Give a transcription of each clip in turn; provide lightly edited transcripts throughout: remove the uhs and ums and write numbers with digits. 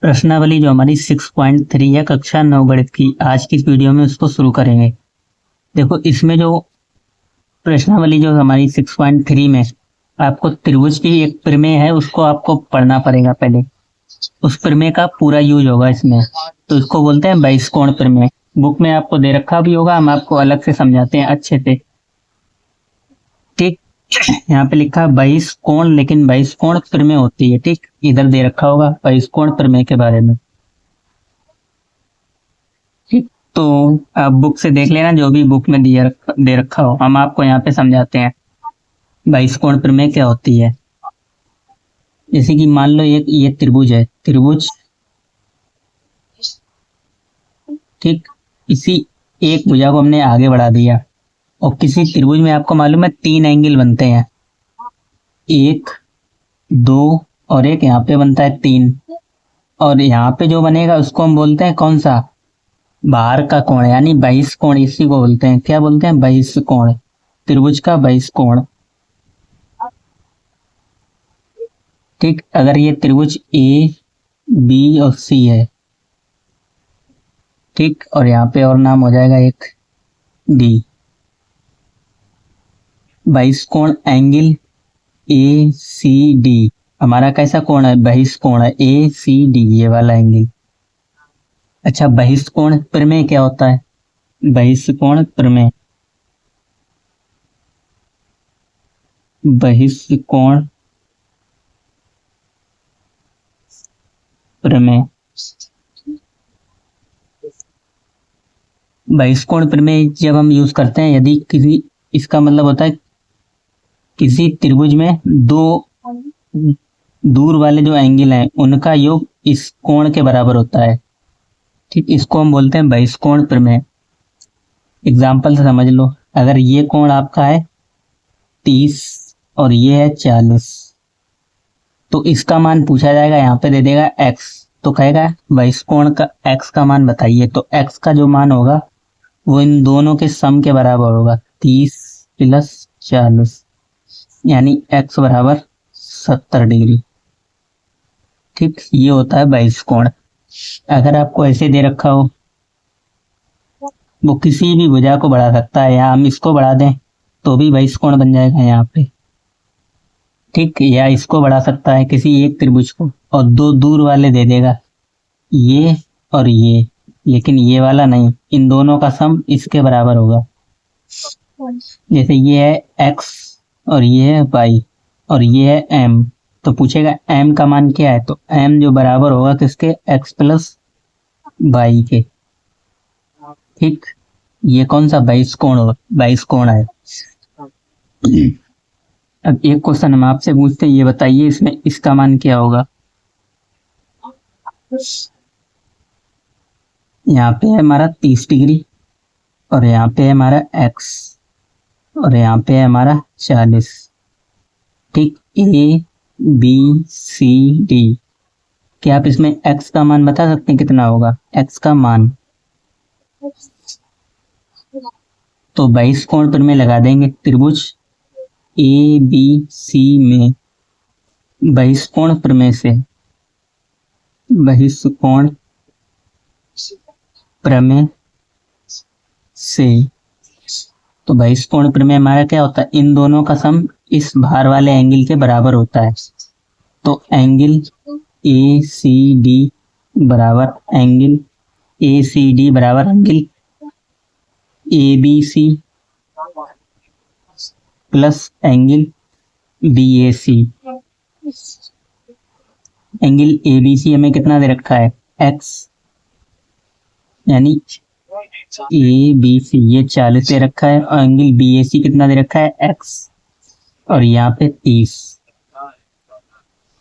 प्रश्नावली जो हमारी 6.3 है कक्षा 9 गणित की, आज की इस वीडियो में उसको शुरू करेंगे। देखो इसमें जो प्रश्नावली जो हमारी 6.3 में आपको त्रिभुज की एक प्रमेय है, उसको आपको पढ़ना पड़ेगा पहले। उस प्रमेय का पूरा यूज होगा इसमें, तो इसको बोलते हैं बहिष्कोण प्रमेय। बुक में आपको दे रखा भी होगा, हम आपको अलग से समझाते हैं अच्छे से। ठीक, यहाँ पे लिखा है बहिष्कोण, लेकिन बहिष्कोण प्रमेय होती है। ठीक, इधर दे रखा होगा बहिष्कोण प्रमेय के बारे में। ठीक, तो आप बुक से देख लेना, जो भी बुक में दे रखा हो। हम आपको यहाँ पे समझाते हैं बहिष्कोण प्रमेय क्या होती है। जैसे कि मान लो ये त्रिभुज है, त्रिभुज। ठीक, इसी एक भुजा को हमने आगे बढ़ा दिया, और किसी त्रिभुज में आपको मालूम है 3 एंगल बनते हैं, 1, 2 और एक यहाँ पे बनता है 3। और यहाँ पे जो बनेगा उसको हम बोलते हैं कौन सा, बाहर का कोण, यानी बहिष्कोण। इसी को बोलते हैं, क्या बोलते हैं, बहिष्कोण। त्रिभुज का बहिष्कोण। ठीक, अगर ये त्रिभुज ए बी और सी है, ठीक, और यहाँ पे और नाम हो जाएगा एक डी। बहिष्कोण एंगल ए सी डी हमारा कैसा कोण है, बहिष्कोण है, ए सी डी, ये वाला एंगल। अच्छा, बहिष्कोण प्रमेय क्या होता है, बहिष्कोण प्रमेय, बहिष्कोण प्रमेय, बहिष्कोण प्रमेय जब हम यूज करते हैं, यदि किसी, इसका मतलब होता है किसी त्रिभुज में दो दूर वाले जो एंगल हैं उनका योग इस कोण के बराबर होता है। ठीक, इसको हम बोलते हैं बहिष्कोण प्रमेय। एग्जाम्पल से समझ लो, अगर ये कोण आपका है 30 और ये है 40, तो इसका मान पूछा जाएगा, यहाँ पे दे देगा x, तो कहेगा बहिष्कोण का x का मान बताइए। तो x का जो मान होगा वो इन दोनों के सम के बराबर होगा, 30 प्लस 40, यानी x बराबर 70 डिग्री। ठीक, ये होता है बहिष्कोण। अगर आपको ऐसे दे रखा हो, वो किसी भी भुजा को बढ़ा सकता है, या हम इसको बढ़ा दें तो भी बहिष्कोण बन जाएगा यहाँ पे। ठीक, या इसको बढ़ा सकता है किसी एक त्रिभुज को, और दो दूर वाले दे देगा, ये और ये, लेकिन ये वाला नहीं, इन दोनों का सम इसके बराबर होगा। जैसे ये है x और ये है y और ये है m, तो पूछेगा m का मान क्या है, तो m जो बराबर होगा किसके, x प्लस y के। ठीक, ये कौन सा बहिष्कोण हो, बहिष्कोण है। अब एक क्वेश्चन हम आपसे पूछते हैं, ये बताइए इसमें इसका मान क्या होगा। यहाँ पे है हमारा 30 डिग्री, और यहाँ पे है हमारा x, और यहाँ पे है हमारा 40। ठीक, ए बी सी डी, क्या आप इसमें x का मान बता सकते हैं कितना होगा, x का मान। तो बहिष्कोण प्रमेय लगा देंगे, त्रिभुज ए बी सी में बहिष्कोण प्रमेय से, बहिष्कोण प्रमेय से, तो बहिष्कोण प्रमेय हमारा क्या होता है, इन दोनों का सम इस बाहर वाले एंगल के बराबर होता है। तो एंगल ए सी डी बराबर एंगल ए सी डी बराबर angle A B C plus angle B A C. Angle A B C हमें कितना दे रखा है, x, यानी ए बी सी ये 40 दे रखा है, और एंगल बी ए सी कितना दे रखा है, x, और यहाँ पे 30।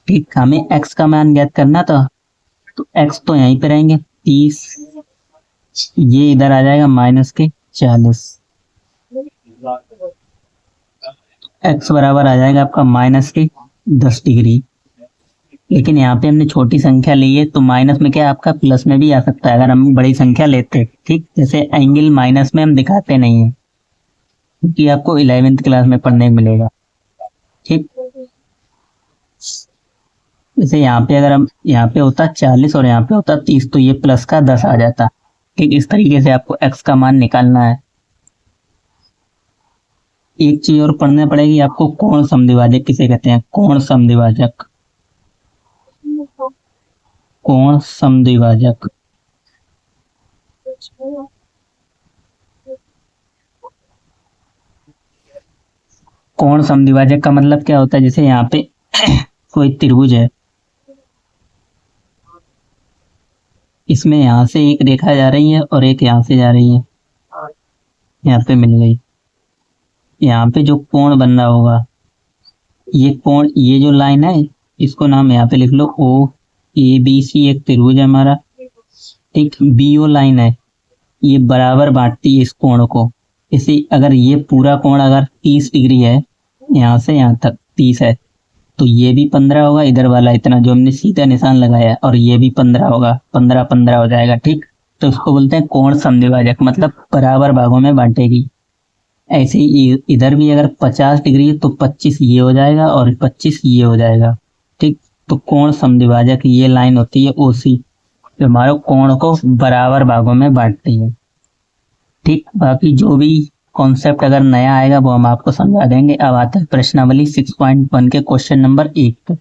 ठीक, हमें x का मान ज्ञात करना था, तो x तो यहीं पे रहेंगे 30, ये इधर आ जाएगा माइनस के 40, x बराबर आ जाएगा आपका माइनस के 10 डिग्री। लेकिन यहाँ पे हमने छोटी संख्या ली है, तो माइनस में क्या आपका प्लस में भी आ सकता है अगर हम बड़ी संख्या लेते। ठीक, जैसे एंगल माइनस में हम दिखाते नहीं है, क्योंकि आपको 11th क्लास में पढ़ने को मिलेगा। ठीक, जैसे यहाँ पे अगर हम यहाँ पे होता 40 और यहाँ पे होता 30 तो ये प्लस का 10 आ जाता। ठीक, इस तरीके से आपको x का मान निकालना है। एक चीज और पढ़ना पड़ेगी आपको, कोण समद्विभाजक किसे कहते हैं? कोण समद्विभाजक, कोण समद्विभाजक। कोण समद्विभाजक का मतलब क्या होता है? जैसे यहाँ पे कोई त्रिभुज है, इसमें यहाँ से एक रेखा जा रही है और एक यहाँ से जा रही है, यहाँ पे मिल गई। यहाँ पे जो कोण बन रहा होगा, ये कोण, ये जो लाइन है इसको नाम यहाँ पे लिख लो ओ ए बी सी, एक त्रिभुज है हमारा। ठीक, बी ओ लाइन है, ये बराबर बांटती है इस कोण को। इसी अगर ये पूरा कोण अगर 30 डिग्री है, यहाँ से यहाँ तक 30 है, तो ये भी 15 होगा, इधर वाला इतना जो हमने सीधा निशान लगाया है, और ये भी 15 होगा, 15 15 हो जाएगा। ठीक, तो इसको बोलते हैं कोण समद्विभाजक, मतलब बराबर भागों में बांटेगी। ऐसे ही इधर भी अगर 50 डिग्री है तो 25 ये हो जाएगा और 25 ये हो जाएगा। ठीक, तो कोण समद्विभाजक ये लाइन होती है ओसी, जो हमारे कोण को बराबर भागों में बांटती है। ठीक, बाकी जो भी कॉन्सेप्ट अगर नया आएगा वो हम आपको समझा देंगे। अब आता है प्रश्नावली 6.1 के क्वेश्चन नंबर 1 पे।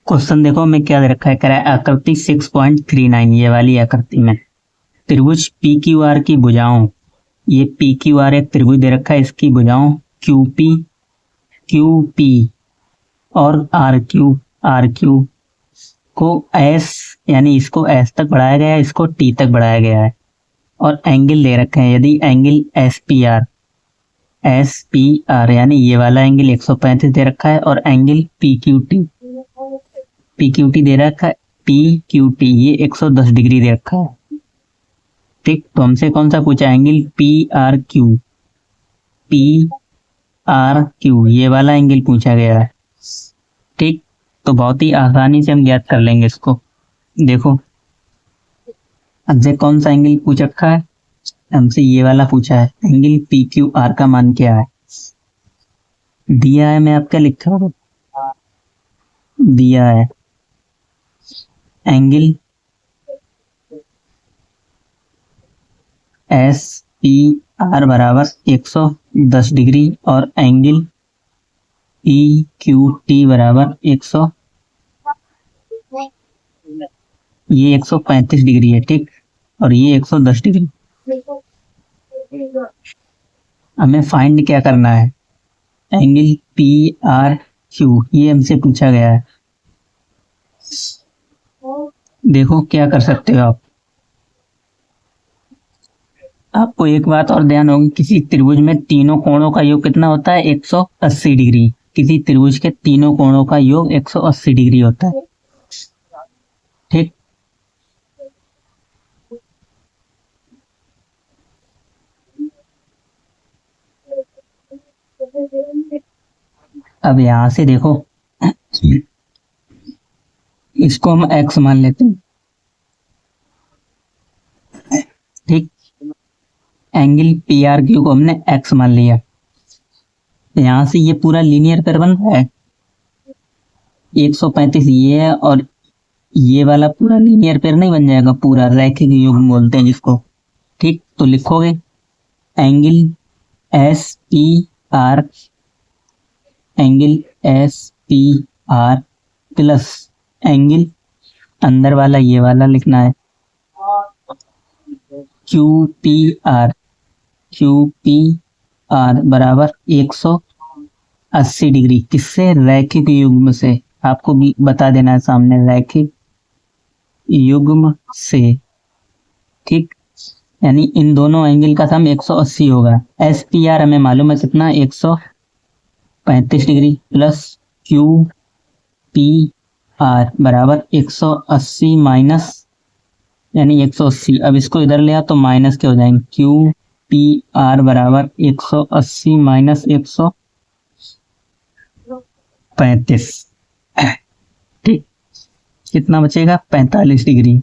क्वेश्चन देखो मैं क्या दे रखा है, कह रहा है आकृति 6.39, ये वाली आकृति में त्रिभुज पी क्यू आर की भुजाओं, ये पी क्यू आर एक त्रिभुज दे रखा है, इसकी भुजाओं क्यू पी और आर क्यू को एस, यानी इसको एस तक बढ़ाया गया है, इसको टी तक बढ़ाया गया है, और एंगल दे रखे हैं। यदि एंगल एस पी आर यानी ये वाला एंगल 135 दे रखा है, और एंगल पी क्यू टी दे रखा है, पी क्यू टी ये 110 डिग्री दे रखा है। ठीक, तो हमसे कौन सा पूछा? एंगल पी आर क्यू ये वाला एंगल पूछा गया है। ठीक, तो बहुत ही आसानी से हम ज्ञात कर लेंगे इसको। देखो हमसे कौन सा एंगल पूछ रखा है? हमसे ये वाला पूछा है, एंगल पी क्यू आर का मान क्या है दिया है। मैं आपका लिखा हूँ, दिया है एंगल एस पी आर बराबर 110 डिग्री और एंगल पी क्यू टी बराबर 135 डिग्री है। ठीक, और ये 110 डिग्री। हमें फाइंड क्या करना है? एंगल पी आर क्यू ये हमसे पूछा गया है। देखो क्या कर सकते हो आप, आपको एक बात और ध्यान होगी, किसी त्रिभुज में तीनों कोणों का योग कितना होता है? 180 डिग्री। किसी त्रिभुज के तीनों कोणों का योग 180 डिग्री होता है। ठीक, अब यहां से देखो, इसको हम x मान लेते हैं। ठीक, एंगल पी आर क्यू को हमने x मान लिया। यहां से ये पूरा लीनियर पेयर बन रहा है, 135 ये है, और ये वाला पूरा लीनियर पेयर नहीं बन जाएगा, पूरा रैखिक युग्म बोलते हैं जिसको। ठीक, तो लिखोगे angle S P R plus angle अंदर वाला ये वाला लिखना है क्यू पी आर बराबर 180 डिग्री। किससे? रैखिक युग्म से। आपको भी बता देना है सामने, रैखिक युग्म से। ठीक, यानी इन दोनों एंगल का सम 180 होगा। एस पी आर हमें मालूम है कितना, 135 degree plus Q P R बराबर 180 माइनस, यानी 180। अब इसको इधर ले आओ तो माइनस के हो जाएंगे, क्यू पी आर बराबर 180 माइनस 135। ठीक, कितना बचेगा? 45 डिग्री।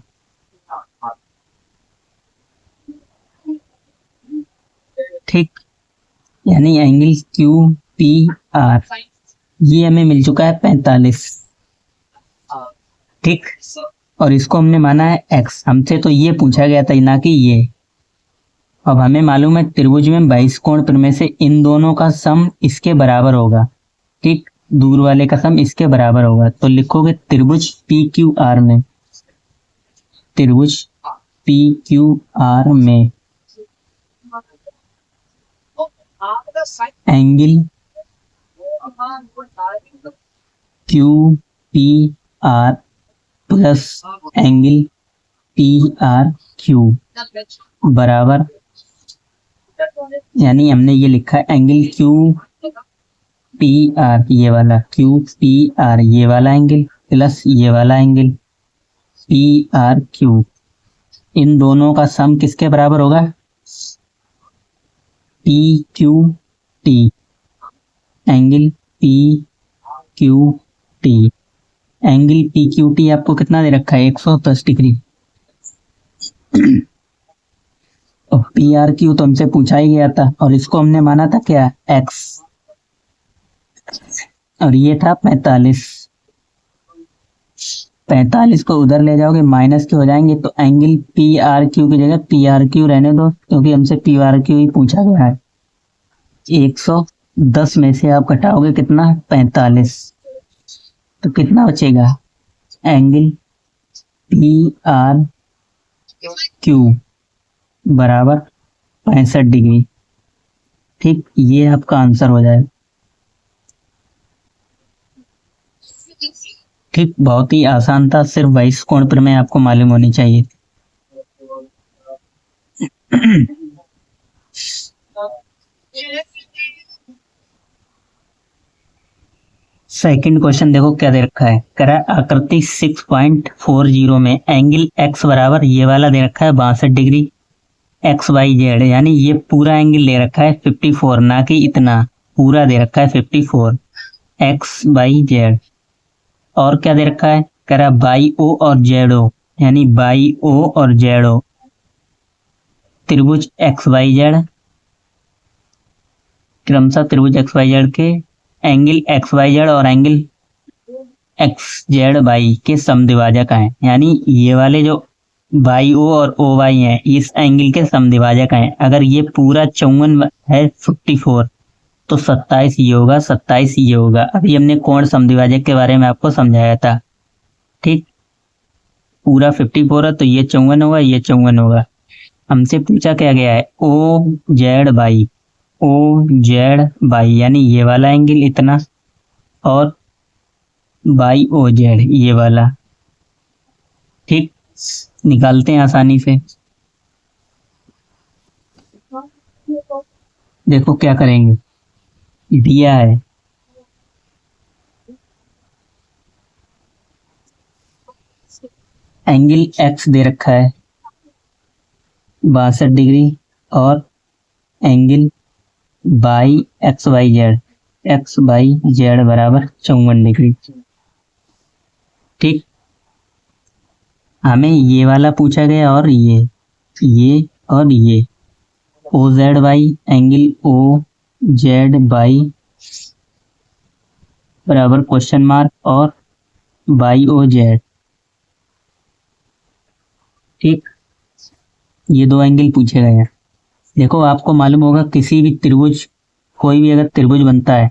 ठीक, यानी एंगल क्यू पी आर ये हमें मिल चुका है 45। ठीक, और इसको हमने माना है एक्स। हमसे तो ये पूछा गया था ना कि ये। अब हमें मालूम है त्रिभुज में 22 कोण में से इन दोनों का सम इसके बराबर होगा। ठीक, दूर वाले का सम इसके बराबर होगा। तो लिखोगे त्रिभुज पी क्यू आर में, त्रिभुज पी क्यू आर में angle Q P R plus angle P R Q बराबर, यानी हमने ये लिखा है एंगल क्यू पी आर ये वाला, क्यू पी आर ये वाला एंगल प्लस ये वाला एंगल पी आर क्यू, इन दोनों का सम किसके बराबर होगा? P Q T, angle P Q T. Angle P Q T आपको कितना दे रखा है? 110 डिग्री। और पी आर क्यू तो हमसे पूछा ही गया था और इसको हमने माना था क्या? एक्स, और ये था 45। 45 को उधर ले जाओगे माइनस के हो जाएंगे, तो एंगल पी आर क्यू की जगह पी आर क्यू रहने दो, क्योंकि हमसे पी आर क्यू ही पूछा गया है। 110 में से आप घटाओगे कितना? 45, तो कितना बचेगा? एंगल पी आर क्यू बराबर 65 डिग्री। ठीक, ये आपका आंसर हो जाएगा। ठीक, बहुत ही आसान था, सिर्फ 22 कोण पर में आपको मालूम होनी चाहिए। सेकंड क्वेश्चन देखो क्या दे रखा है। कह रहा है आकृति 6.40 में एंगल एक्स बराबर ये वाला दे रखा है 62 डिग्री एक्स वाई जेड, यानी ये पूरा एंगल ले रखा है 54, ना कि इतना, पूरा दे रखा है 54 एक्स वाई जेड। और क्या दे रखा है? कह रहा बाई ओ और जेड ओ, यानी बाई ओ और जेड ओ त्रिभुज एक्स वाई जेड, क्रमशः त्रिभुज एक्स वाई जेड के एंगल एक्स वाई जेड और एंगल एक्स जेड वाई के समद्विभाजक हैं। यानी ये वाले जो बाई ओ और ओ वाई हैं इस एंगल के समद्विभाजक हैं। अगर ये पूरा 54 है 54, तो 27 ये होगा, 27 ये होगा। अभी हमने कोण समद्विभाजक के बारे में आपको समझाया था। ठीक, पूरा 54 है तो ये 54 होगा, ये 54 होगा। हमसे पूछा क्या गया है? O Z Y, O Z Y, यानी ये वाला एंगल इतना, और बाई ओ जेड ये वाला। ठीक, निकालते हैं आसानी से। देखो क्या करेंगे, दिया है एंगल एक्स दे रखा है 62 डिग्री और angle Y X Y Z, X Y Z बराबर 54 डिग्री। ठीक, हमें ये वाला पूछा गया और ये और ये O Z Y angle O Z Y बराबर क्वेश्चन मार्क और बाई ओ जेड। ठीक, ये दो एंगल पूछे गए हैं। देखो आपको मालूम होगा किसी भी त्रिभुज, कोई भी अगर त्रिभुज बनता है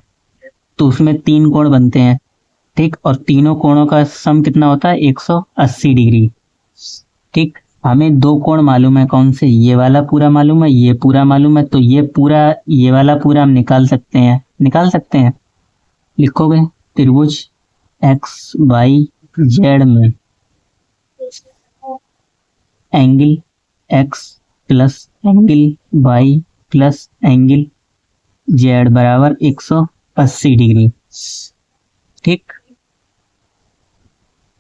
तो उसमें 3 कोण बनते हैं। ठीक, और तीनों कोणों का सम कितना होता है? 180 डिग्री। ठीक, हमें 2 कोण मालूम है, कौन से? ये वाला पूरा मालूम है, ये पूरा मालूम है, तो ये पूरा, ये वाला पूरा हम निकाल सकते हैं। लिखोगे त्रिभुज एक्स वाई जेड में angle X plus angle Y plus angle Z बराबर 180 डिग्री। ठीक,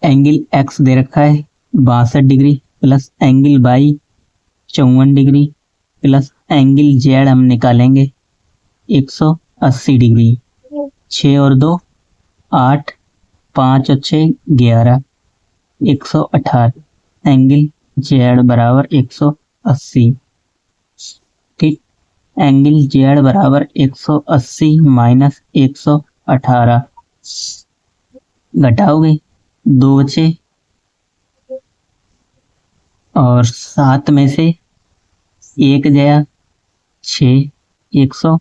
एंगल एक्स दे रखा है 62 degree plus angle Y 54 degree plus angle Z हम निकालेंगे 180 डिग्री। 6 और 2 8, 5 और 6 11, 118 एंगल जेड बराबर 180। ठीक, एंगल जेड बराबर 180 माइनस 118, घटाओगे 2 बचे और 7 में से 1 गया 6, 100,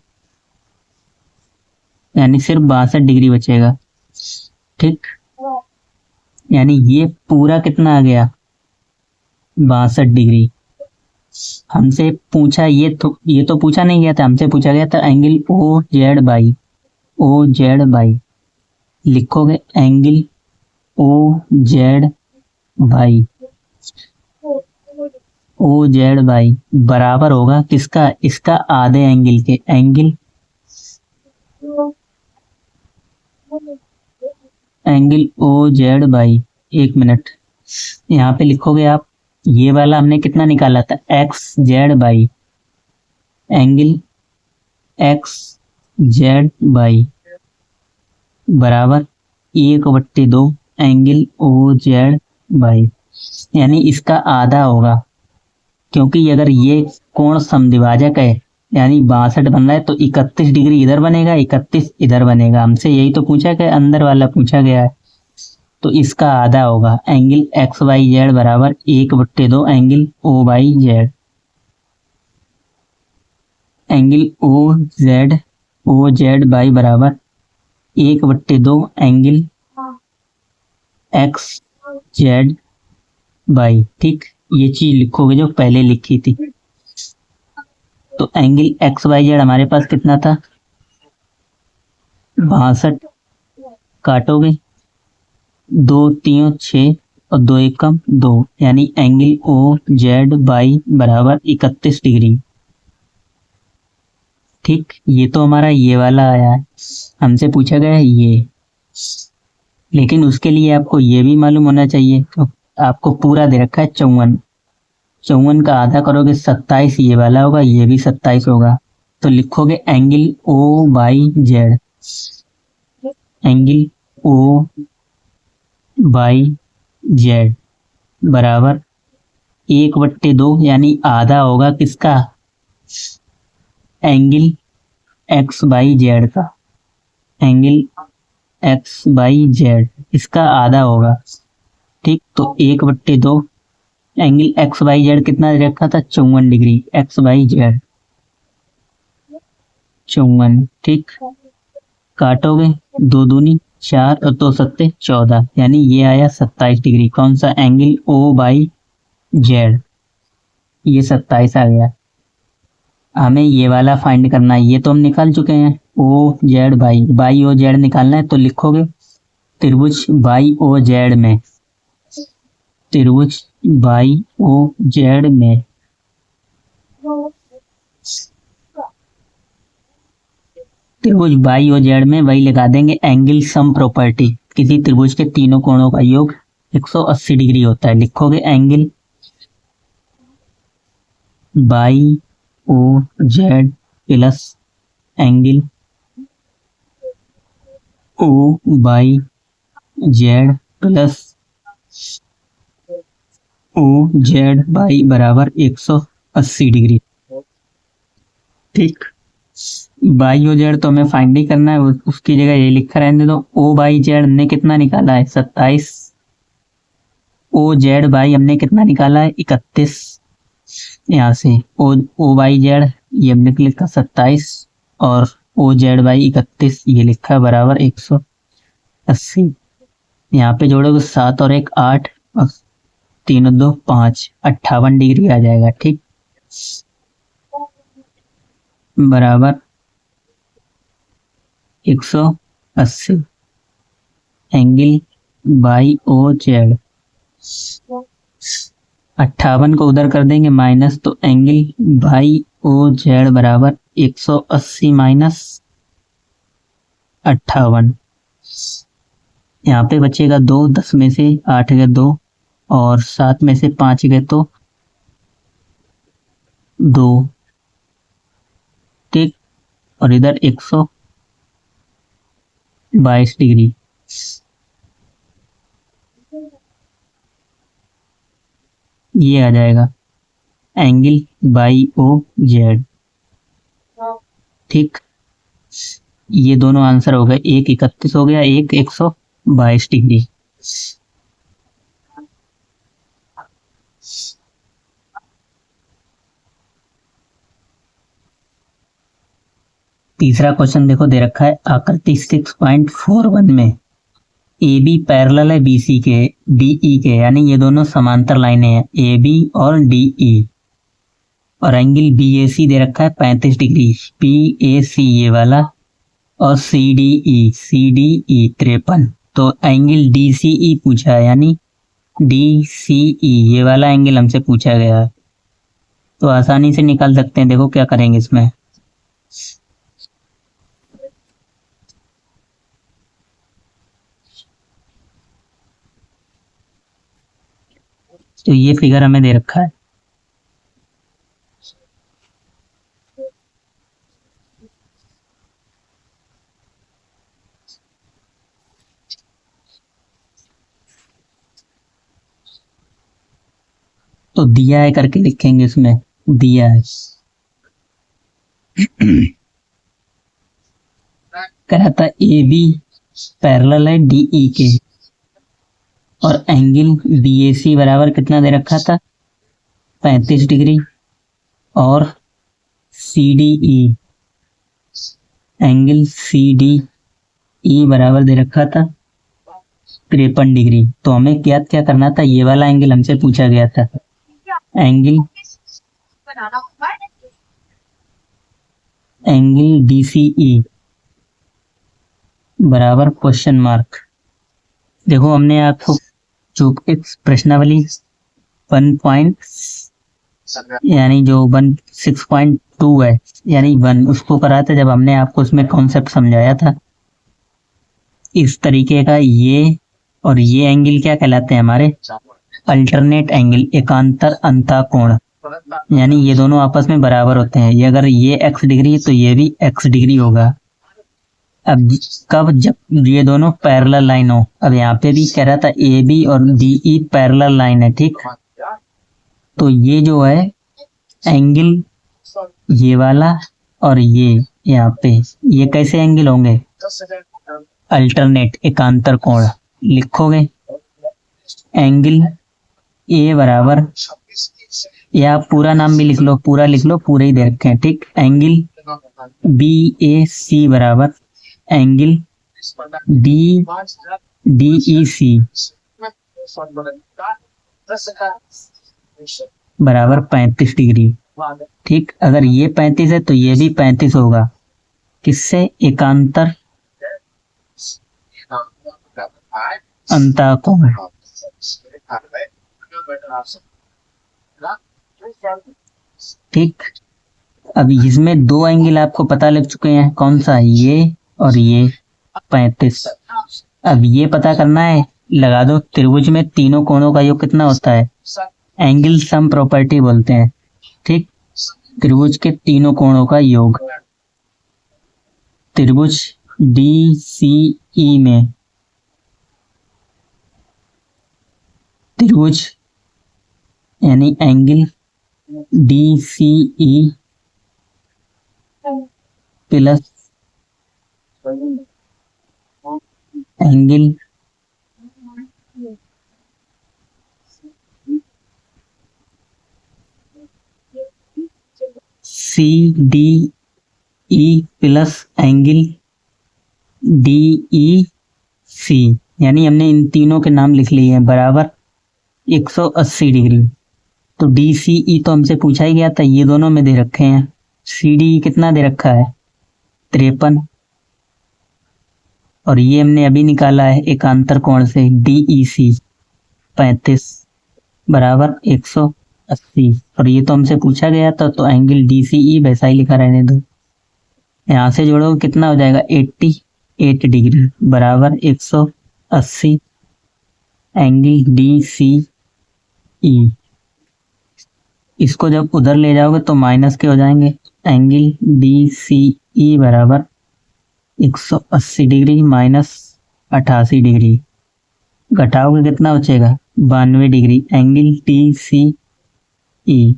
यानी सिर्फ 62 डिग्री बचेगा। ठीक, यानी ये पूरा कितना आ गया 62 डिग्री। हमसे पूछा ये तो पूछा नहीं गया था, हमसे पूछा गया था एंगल ओ जेड बाई लिखोगे एंगल ओ जेड बाई बराबर होगा किसका, इसका आधे एंगल के। Angle O Z Y, 1 minute, यहाँ पे लिखोगे आप, ये वाला हमने कितना निकाला था x Z Y, angle x Z Y बराबर 1/2 एंगल ओ जेड बाई, यानी इसका आधा होगा, क्योंकि अगर ये कोण समद्विभाजक है यानी 62 बन रहा है तो 31 डिग्री इधर बनेगा, 31 इधर बनेगा। हमसे यही तो पूछा गया, अंदर वाला पूछा गया है, तो इसका आधा होगा एंगल एक्स वाई जेड बराबर 1/2 angle O Y Z. Angle O Z Y बराबर 1/2 एंगल एक्स जेड बाई। ठीक, ये चीज लिखोगे जो पहले लिखी थी। तो एंगल एक्स वाई जेड हमारे पास कितना था 62, काटोगे 2 3 6 और 2 1 कम 2, यानी एंगल ओ जेड बाई बराबर 31 डिग्री। ठीक, ये तो हमारा ये वाला आया है, हमसे पूछा गया है ये, लेकिन उसके लिए आपको ये भी मालूम होना चाहिए। तो आपको पूरा दे रखा है 54 का आधा करोगे 27, ये वाला होगा, ये भी 27 होगा। तो लिखोगे angle O Y Z, angle O Y Z बराबर 1/2, यानी आधा होगा किसका, एंगल एक्स बाई जेड का। एंगल एक्स बाई जेड इसका आधा होगा। ठीक, तो 1/2 एंगल एक्स बाई जेड कितना रखा था 54 डिग्री, एक्स बाई जेड 54। ठीक, काटोगे 2 दूनी 4 और 2 सत्ते 14, यानी ये आया 27 डिग्री। कौन सा एंगल ओ बाई जेड, ये 27 आ गया। हमें ये वाला फाइंड करना है, ये तो हम निकाल चुके हैं O Z Y O Z निकालना है। तो लिखोगे त्रिभुज बाई ओ जेड में, त्रिभुज बाई ओ जेड में त्रिभुज बाई ओ जेड में वही लगा देंगे एंगल सम प्रॉपर्टी, किसी त्रिभुज के तीनों कोणों का योग 180 डिग्री होता है। लिखोगे angle Y O Z plus angle O Y Z plus O Z Y बराबर 180 डिग्री। ठीक, बाई ओ जेड तो हमें फाइंड ही करना है, उसकी जगह ये लिखा रहने दो। ओ बाई जेड हमने कितना निकाला है 27, ओ जेड बाई हमने कितना निकाला है 31, यहाँ से ओ बाई जेड ये हमने लिखा 27 और ओ जेड बाई 31 ये लिखा है बराबर 180। यहाँ पे जोड़ोगे 7 और 1 8 और 3 और 2 5, 58 डिग्री आ जाएगा। ठीक, बराबर 180 एंगल बाई ओ जेड। 58 को उधर कर देंगे माइनस, तो एंगल बाई ओ जेड बराबर 180 माइनस 58, यहाँ पे बचेगा 2, 10 में से 8 गए 2 और 7 में से 5 गए तो 2। ठीक, और इधर 122 डिग्री। ये आ जाएगा एंगल बाई ओ जेड। ठीक, ये दोनों आंसर हो गए, एक 31 हो गया, एक 122 डिग्री। तीसरा क्वेश्चन देखो दे रखा है, आकृति 6.41 में ए बी पैरेलल है बीसी के डीई के, यानी ये दोनों समांतर लाइनें हैं ए बी और डीई, और एंगल बी ए सी दे रखा है 35 डिग्री, पी ए सी ये वाला, और सी डी ई 53। तो एंगल डी सी ई पूछा है, यानी डी सी ई ये वाला एंगल हमसे पूछा गया है। तो आसानी से निकाल सकते हैं, देखो क्या करेंगे इसमें। तो ये फिगर हमें दे रखा है, तो दिया है करके लिखेंगे, इसमें दिया है। कह रहा था ए बी पैरेलल है डीई के, और एंगल बी ए सी बराबर कितना दे रखा था 35 डिग्री, और C D E angle C D E बराबर दे रखा था 53 डिग्री। तो हमें क्या करना था, ये वाला एंगल हमसे पूछा गया था, एंगल डी सी ई बराबर क्वेश्चन मार्क। देखो हमने आपको जो इस प्रश्नावली 1 यानी जो 6.2 है यानी 1 उसको करा था, जब हमने आपको उसमें कॉन्सेप्ट समझाया था इस तरीके का। ये और ये एंगल क्या कहलाते हैं हमारे, अल्टरनेट एंगल, एकांतर अंतःकोण, यानी ये दोनों आपस में बराबर होते हैं। ये अगर ये x डिग्री है तो ये भी x डिग्री होगा। अब कब, जब ये दोनों पैरेलल लाइन हो। अब यहाँ पे भी कह रहा था ए बी और डी ई पैरेलल लाइन है, ठीक। तो ये जो है एंगल ये वाला और ये यहाँ पे, ये कैसे एंगल होंगे, अल्टरनेट एकांतर कोण। लिखोगे एंगल ए बराबर, या पूरा नाम भी लिख लो, पूरा लिख लो, पूरे ही दे रखे हैं, ठीक। एंगल बी ए सी बराबर एंगल डी डी ई सी बराबर 35 डिग्री, ठीक। अगर ये 35 है तो ये भी 35 होगा, किससे, एकांतर अंतःकोण, ठीक। अब इसमें दो एंगल आपको पता लग चुके हैं, कौन सा, ये और ये 35। अब ये पता करना है, लगा दो, त्रिभुज में तीनों कोणों का योग कितना होता है, एंगल सम प्रॉपर्टी बोलते हैं, ठीक। त्रिभुज के तीनों कोणों का योग, त्रिभुज डी सी ई में, त्रिभुज यानी angle D C E plus angle C D E plus angle D E C, यानी हमने इन तीनों के नाम लिख लिए हैं, बराबर 180 डिग्री। तो डी सी ई तो हमसे पूछा ही गया था, ये दोनों में दे रखे हैं। सी डी ई कितना दे रखा है 53, और ये हमने अभी निकाला है एकांतर कोण से, डी ई सी 35 बराबर 180, और ये तो हमसे पूछा गया था, तो एंगल डी सी ई वैसा ही लिखा रहने दो। यहाँ से जोड़ो कितना हो जाएगा 88 डिग्री बराबर 180 एंगल डी सी ई। इसको जब उधर ले जाओगे तो माइनस के हो जाएंगे, एंगल डी सी ई बराबर 180 डिग्री माइनस 88 डिग्री, घटाओगे कितना बचेगा 92 डिग्री, एंगल डी सी ई,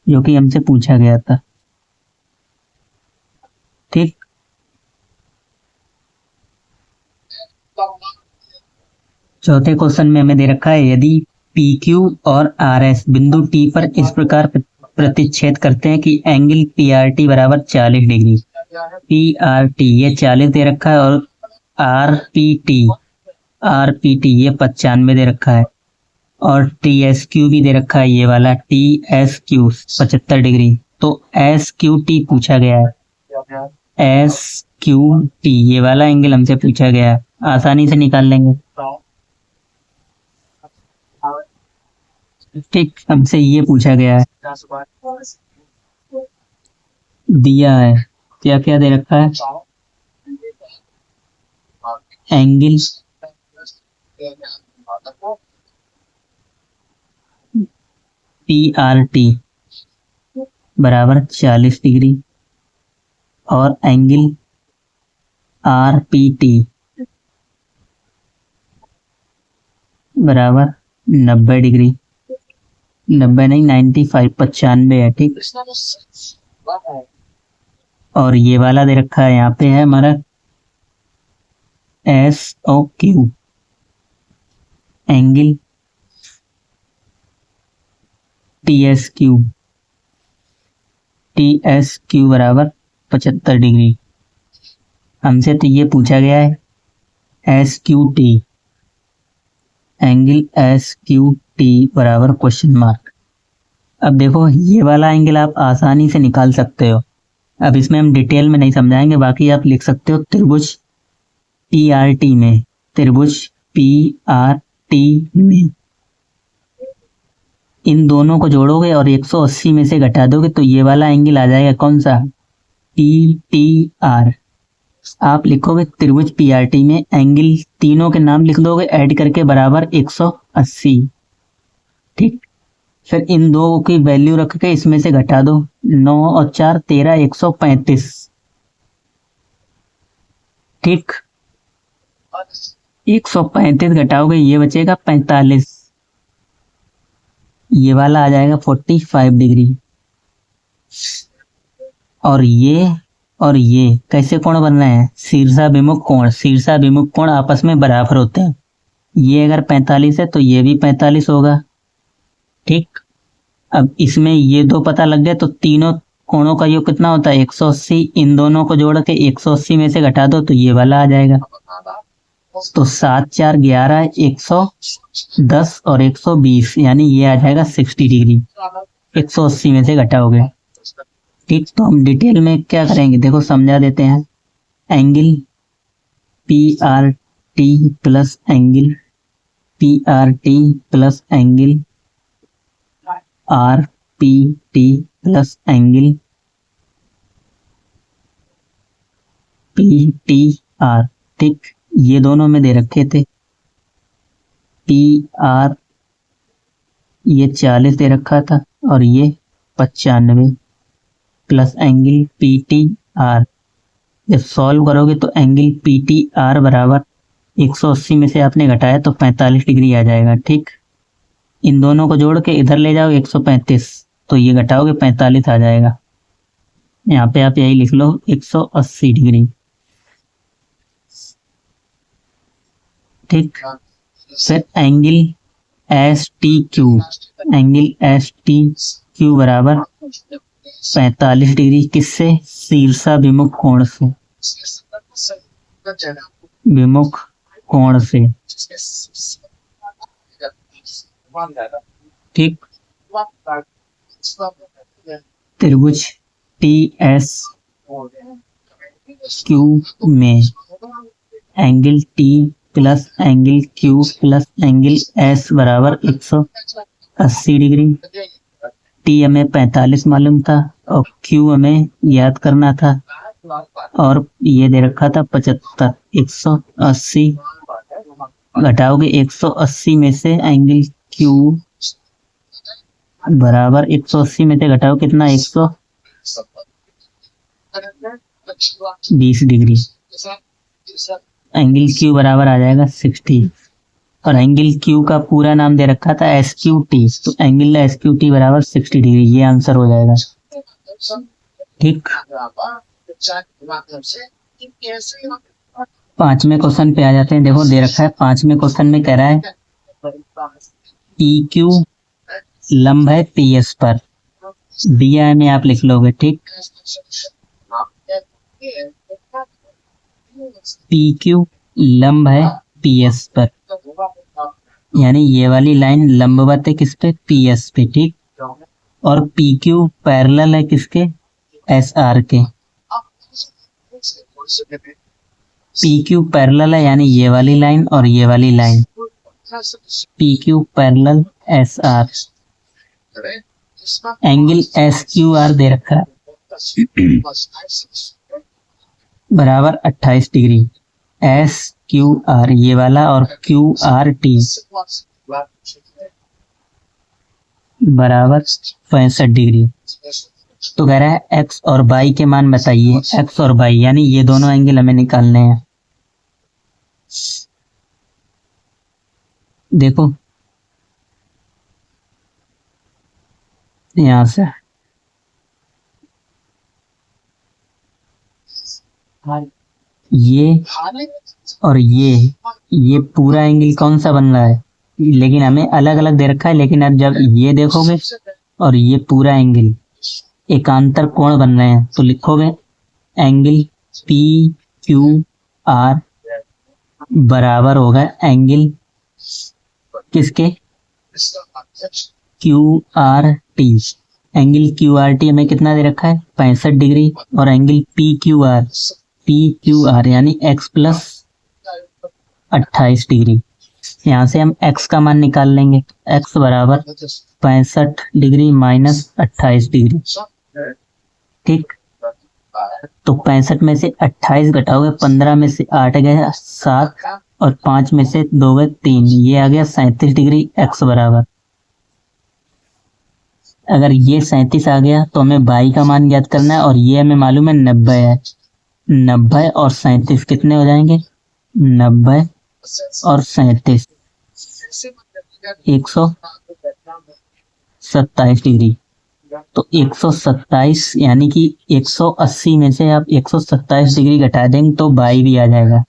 जो कि हमसे पूछा गया था। चौथे क्वेश्चन में हमें दे रखा है यदि पी क्यू और आर एस बिंदु टी पर इस प्रकार प्रतिच्छेद करते हैं कि एंगल पी आर टी बराबर 40 डिग्री। पी आर टी ये 40 दे रखा है और आर पी टी ये 95 दे रखा है और टी एस क्यू भी दे रखा है, ये वाला टी एस क्यू 75 डिग्री। तो एस क्यू टी पूछा गया है, एस क्यू टी ये वाला एंगल हमसे पूछा गया है, आसानी से निकाल लेंगे। ठीक, हमसे ये पूछा गया है, दिया है क्या क्या दे रखा है, एंगल पी आर टी बराबर 40 डिग्री और एंगल आर पी टी बराबर 90 डिग्री, 90 नहीं 95, 95 है। ठीक, और ये वाला दे रखा है, यहाँ पे है हमारा S O Q, angle T S Q बराबर 75 डिग्री। हमसे तो ये पूछा गया है S Q T, angle S Q T बराबर क्वेश्चन मार्क। अब देखो ये वाला एंगल आप आसानी से निकाल सकते हो, अब इसमें हम डिटेल में नहीं समझाएंगे, बाकी आप लिख सकते हो त्रिभुज पी आर टी में, त्रिभुज पी आर टी में इन दोनों को जोड़ोगे और 180 में से घटा दोगे तो ये वाला एंगल आ जाएगा, कौन सा, पी टी आर। आप लिखोगे त्रिभुज पी आर टी में एंगल, तीनों के नाम लिख दोगे ऐड करके बराबर 180। ठीक, फिर इन दो की वैल्यू रख के इसमें से घटा दो, 9 और 4 13, 135। ठीक, 135 घटाओगे ये बचेगा 45, ये वाला आ जाएगा 45 डिग्री। और ये कैसे कोण बन रहे हैं, शीर्षाभिमुख कोण, शीर्षाभिमुख कोण आपस में बराबर होते हैं। ये अगर 45 है तो ये भी 45 होगा। ठीक, अब इसमें ये दो पता लग गए तो तीनों कोणों का योग कितना होता है, 180। इन दोनों को जोड़ के 180 में से घटा दो तो ये वाला आ जाएगा। तो 7 4 11, 110 और 120, यानी ये आ जाएगा 60 डिग्री 180 में से घटाओगे। ठीक, तो हम डिटेल में क्या करेंगे देखो समझा देते हैं। Angle P R T plus angle P R T plus angle R P T plus angle P T R. ठीक, ये दोनों में दे रखे थे, पी आर ये 40 दे रखा था और ये 95 plus angle P T R. जब सॉल्व करोगे तो एंगल पी टी आर बराबर 180 में से आपने घटाया तो 45 डिग्री आ जाएगा। ठीक, इन दोनों को जोड़ के इधर ले जाओ 135 तो ये घटाओगे 45 आ जाएगा। यहाँ पे आप यही लिख लो 180 डिग्री। ठीक, फिर angle S T Q, angle S T Q बराबर 45 डिग्री, किससे, शीर्षाभिमुख कोण से, विमुख कोण से। ठीक, त्रिभुज टी एस क्यू में angle T plus angle Q plus angle S बराबर 180 डिग्री। टी हमें 45 मालूम था और क्यू हमें याद करना था और ये दे रखा था 75। 180 घटाओगे 180 में से एंगल क्यू बराबर 180 में से घटाओ कितना, 120 डिग्री। एंगल क्यू बराबर आ जाएगा 60 और एंगल क्यू का पूरा नाम दे रखा था एस क्यू टी, तो एंगल एस क्यू टी बराबर 60 डिग्री, ये आंसर हो जाएगा। ठीक, पांचवें क्वेश्चन पे आ जाते हैं। देखो दे रखा है पांचवें क्वेश्चन में कह रहा है पी क्यू लंब है पी एस पर, दिया है में आप लिख लोगे, ठीक। पी क्यू लंब है पी एस पर, यानी ये वाली लाइन लंबवत है किस पे, पी एस पे, ठीक। और पी क्यू पैरेलल है किसके, एस आर के। पी क्यू पैरेलल है यानी ये वाली लाइन और ये वाली line, P Q parallel S R. Angle S Q R दे रखा है बराबर 28 डिग्री। एस क्यू आर ये वाला और क्यू आर टी बराबर 65 डिग्री। तो कह रहा है एक्स और वाई के मान बताइए, एक्स और वाई यानी ये दोनों एंगल हमें निकालने हैं। देखो यहां से ये और ये पूरा एंगल कौन सा बन रहा है, लेकिन हमें अलग अलग दे रखा है। लेकिन अब जब ये देखोगे और ये पूरा एंगल एकांतर कोण बन रहे हैं, तो लिखोगे एंगल पी क्यू आर बराबर होगा एंगल किसके, Q R T. Angle Q R T हमें कितना दे रखा है, 65 डिग्री। और एंगल पी क्यू आर यानी एक्स प्लस 28 डिग्री। यहाँ से हम x का मान निकाल लेंगे, x बराबर 65 डिग्री माइनस 28 डिग्री, ठीक। तो 65 में से 28 घटाओगे, 15 में से 8 गया 7 और 5 में से 2 गए 3, ये आ गया 37 डिग्री x बराबर। अगर ये 37 आ गया तो हमें y का मान ज्ञात करना है, और ये हमें मालूम है 90 है। 90 और 37 कितने हो जाएंगे, 90 और 37 127 डिग्री। तो 127 यानी कि 180 में से आप 127 डिग्री घटा देंगे तो y भी आ जाएगा।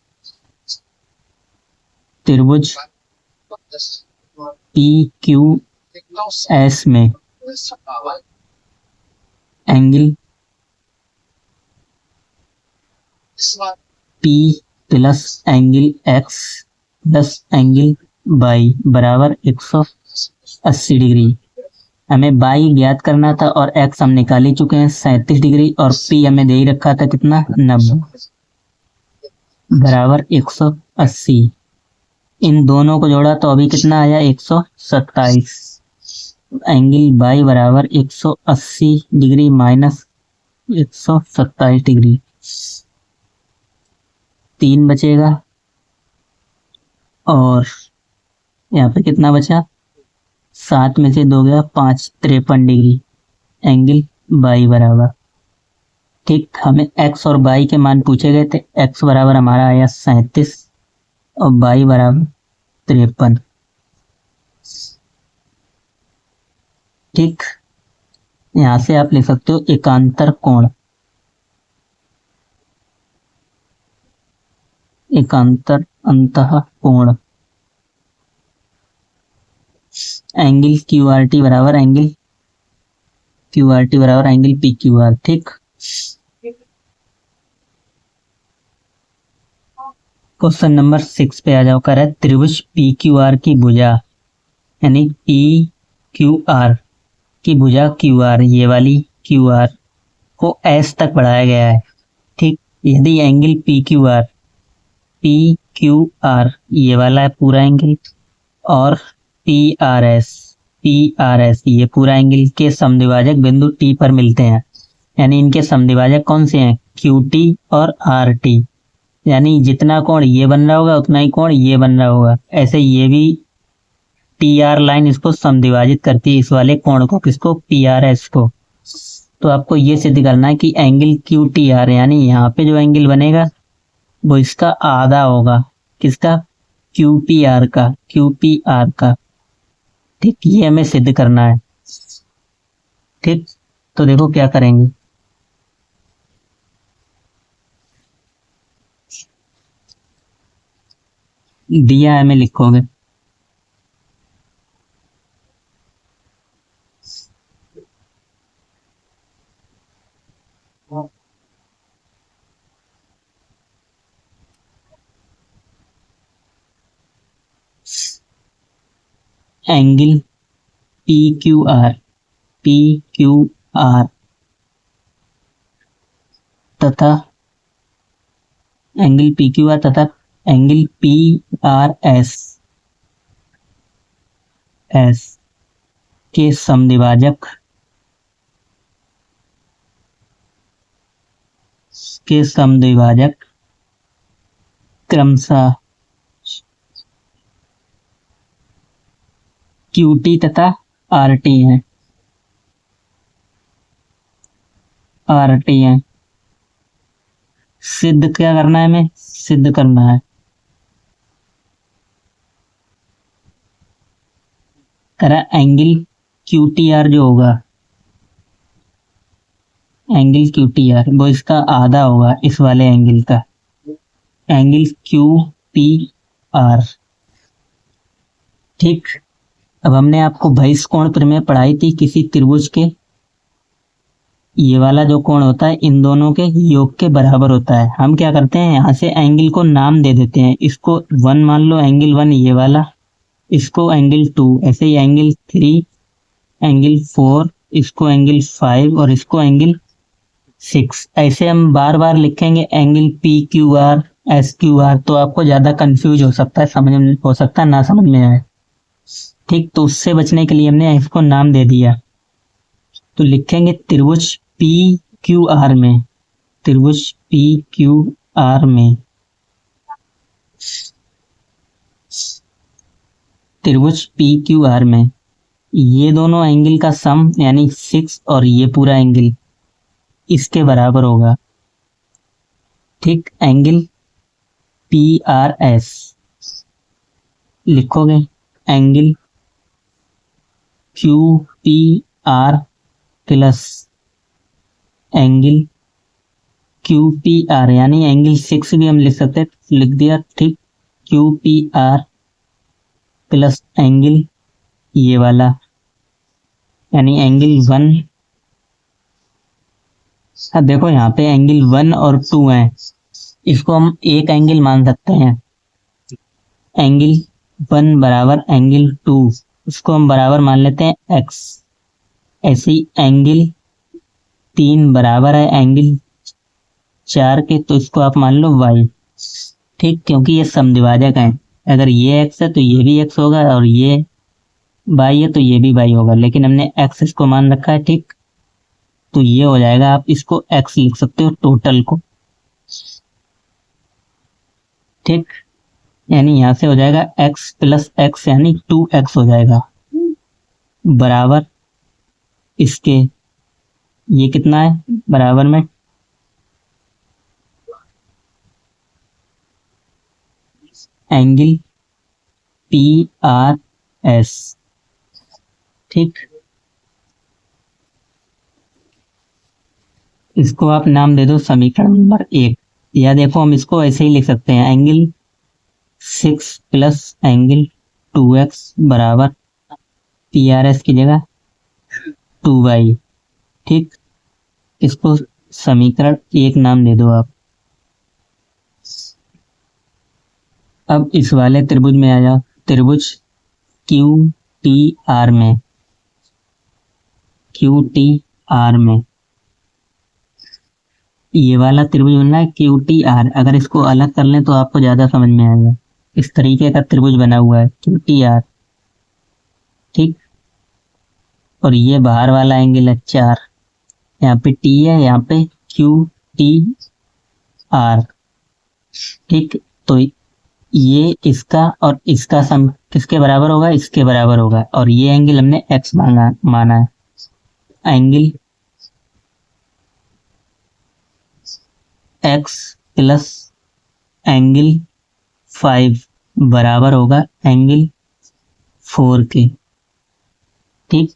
त्रिभुज पी क्यू एस में angle P plus angle X plus angle Y बराबर 180 डिग्री। हमें Y ज्ञात करना था और X हम निकाल ही चुके हैं 37 डिग्री, और P हमें दे ही रखा था कितना, 90 बराबर 180। इन दोनों को जोड़ा तो अभी कितना आया, 127। एंगल Y बराबर 180 डिग्री माइनस 127 डिग्री, 3 बचेगा। और यहाँ पे कितना बचा, 7 में से 2 गया 5, 53 डिग्री एंगल Y बराबर, ठीक। हमें x और y के मान पूछे गए थे। x बराबर हमारा आया 37 और y बराबर 53, ठीक। यहाँ से आप लिख सकते हो एकांतर कोण, एकांतर अंतः कोण एंगल क्यू आर टी बराबर एंगल पी क्यू आर, ठीक। क्वेश्चन नंबर 6 पे आ जाओ। कर है त्रिभुज पी क्यू आर की भुजा, यानी पी क्यू आर की भुजा क्यू आर, ये वाली क्यू आर को एस तक बढ़ाया गया है, ठीक। यदि एंगल पी क्यू आर ये वाला है पूरा एंगल, और पी आर एस ये पूरा एंगल के समद्विभाजक बिंदु टी पर मिलते हैं, यानी इनके समद्विभाजक कौन से हैं, क्यू टी और आर टी। यानी जितना कोण ये बन रहा होगा उतना ही कोण ये बन रहा होगा। ऐसे ये भी टी आर लाइन इसको समद्विभाजित करती है, इस वाले कोण को, किसको, पी आर एस को। तो आपको ये सिद्ध करना है कि एंगल क्यू टी आर यानी यहाँ पे जो एंगल बनेगा वो इसका आधा होगा, किसका, क्यू पी आर का, ठीक। ये हमें सिद्ध करना है, ठीक। तो देखो क्या करेंगे, दिया है में लिखोगे। Angle P Q R, P Q R तथा एंगल पी क्यू आर तथा angle P R S S के समद्विभाजक क्रमशः क्यूटी तथा आरटी हैं, आरटी हैं। सिद्ध क्या करना है, हमें सिद्ध करना है। करा एंगल क्यूटीआर जो होगा, एंगल क्यूटीआर वो इसका आधा होगा इस वाले एंगल का, एंगल क्यू पी आर। ठीक, अब हमने आपको बहिष्कोण प्रमेय पढ़ाई थी किसी त्रिभुज के, ये वाला जो कोण होता है इन दोनों के योग के बराबर होता है। हम क्या करते हैं, यहाँ से एंगल को नाम दे देते हैं, इसको 1 मान लो, एंगल 1 ये वाला, इसको एंगल 2, ऐसे ही एंगल 3, एंगल 4, इसको एंगल 5 और इसको एंगल 6। ऐसे हम बार बार लिखेंगे angle P Q R S Q are, तो आपको ज्यादा कंफ्यूज हो सकता है, समझ में हो सकता है ना समझ में आए। ठीक, तो उससे बचने के लिए हमने इसको नाम दे दिया। तो लिखेंगे त्रिभुज पी क्यू आर में, त्रिभुज पी क्यू आर में, त्रिभुज पी क्यू आर में ये दोनों एंगल का सम यानी 6 और ये पूरा एंगल इसके बराबर होगा। ठीक, एंगल पी आर एस लिखोगे, angle Q P R plus angle Q P R यानी एंगल 6 भी हम लिख सकते हैं, लिख दिया। ठीक, Q P R plus angle ये वाला यानी एंगल 1। अब देखो यहाँ पे एंगल 1 और 2 है, इसको हम एक एंगल मान सकते हैं। एंगल 1 बराबर एंगल 2, इसको हम बराबर मान लेते हैं x। ऐसे ही एंगल 3 बराबर है एंगल 4 के, तो इसको आप मान लो y। ठीक, क्योंकि ये समद्विभाजक है, अगर ये x है तो ये भी x होगा और ये y है तो ये भी y होगा, लेकिन हमने x इसको मान रखा है। ठीक, तो ये हो जाएगा, आप इसको x लिख सकते हो टोटल को। ठीक, यानी यहां से हो जाएगा x प्लस x यानी 2x हो जाएगा, बराबर इसके ये कितना है, बराबर में एंगल पी आर एस। ठीक, इसको आप नाम दे दो समीकरण नंबर 1, या देखो हम इसको ऐसे ही लिख सकते हैं, एंगल 6 प्लस एंगल 2x बराबर पी आर एस की जगह 2y। ठीक, इसको समीकरण 1 नाम दे दो आप। अब इस वाले त्रिभुज में आ जाओ, त्रिभुज क्यू टी आर में, क्यू टी आर में ये वाला त्रिभुज बनना है क्यू टी आर। अगर इसको अलग कर लें तो आपको ज्यादा समझ में आएगा। इस तरीके का त्रिभुज बना हुआ है क्यू टी आर। ठीक, और ये बाहर वाला एंगल है 4, यहाँ पे टी है, यहाँ पे क्यू टी आर। ठीक, तो ये इसका और इसका सम किसके बराबर होगा, इसके बराबर होगा, और ये एंगल हमने x माना है। एंगल x प्लस एंगल 5 बराबर होगा एंगल 4 के। ठीक,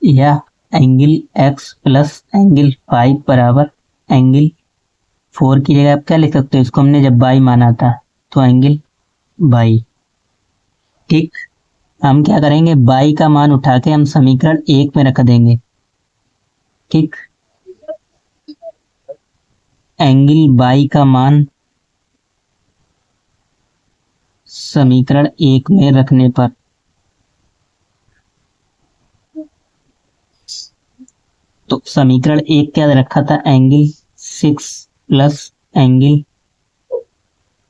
या एंगल x प्लस एंगल 5 बराबर एंगल 4 की जगह आप क्या लिख सकते हो, इसको हमने जब बाई माना था तो एंगल बाई। ठीक, हम क्या करेंगे, बाई का मान उठा के हम समीकरण 1 में रख देंगे। ठीक, एंगल बाई का मान समीकरण 1 में रखने पर तो समीकरण 1 क्या रखा था, एंगल 6 प्लस एंगल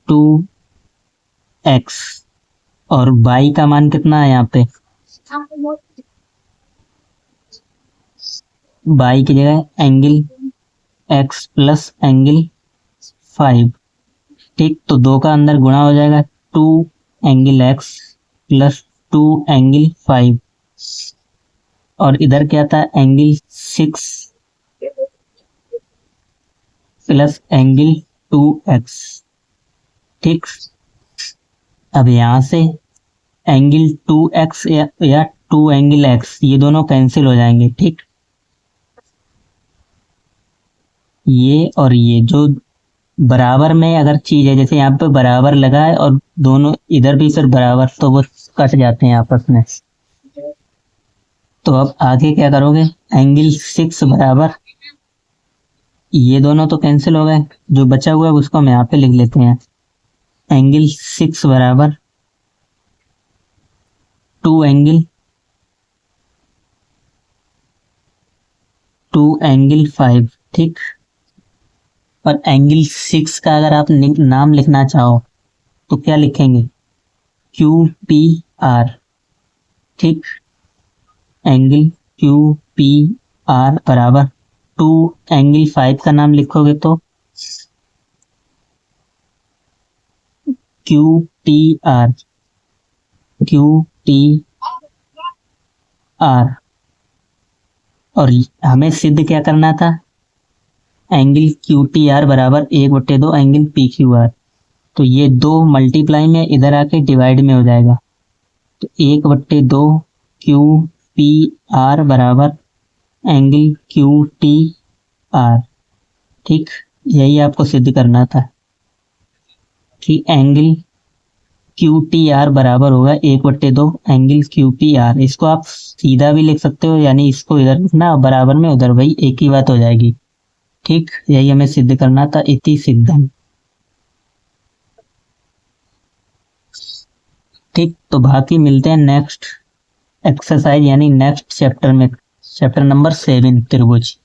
2x, और बाई का मान कितना है यहाँ पे, बाई की जगह एंगल x प्लस एंगल 5। ठीक, तो 2 का अंदर गुणा हो जाएगा, 2 एंगल x प्लस 2 एंगल 5, और इधर क्या था, एंगल 6 प्लस एंगल 2x। ठीक, अब यहां से एंगल 2x या 2 एंगल x ये दोनों कैंसिल हो जाएंगे। ठीक, ये और ये जो बराबर में अगर चीज है, जैसे यहाँ पे बराबर लगा है और दोनों इधर भी फिर बराबर, तो वो कट जाते हैं आपस में। तो अब आगे क्या करोगे, एंगल 6 बराबर, ये दोनों तो कैंसिल हो गए, जो बचा हुआ है उसको हम यहाँ पे लिख लेते हैं, एंगल 6 बराबर 2 एंगल 5। ठीक, और एंगल 6 का अगर आप नाम लिखना चाहो तो क्या लिखेंगे, क्यू पी आर। ठीक, एंगल क्यू पी आर बराबर 2 एंगल 5 का नाम लिखोगे तो Q T R, Q T R. और हमें सिद्ध क्या करना था, एंगल क्यू टी आर बराबर 1/2 एंगल पी क्यू आर। तो ये 2 मल्टीप्लाई में इधर आके डिवाइड में हो जाएगा, तो 1/2 क्यू पी आर बराबर एंगल क्यू टी आर। ठीक, यही आपको सिद्ध करना था कि एंगल क्यू टी आर बराबर होगा 1/2 एंगल क्यू पी आर। इसको आप सीधा भी लिख सकते हो, यानी इसको इधर लिखना बराबर में उधर, वही एक ही बात हो जाएगी। ठीक, यही हमें सिद्ध करना था, इति सिद्धम। ठीक, तो बाकी मिलते हैं नेक्स्ट एक्सरसाइज यानी नेक्स्ट चैप्टर में, चैप्टर नंबर 7 त्रिभुज।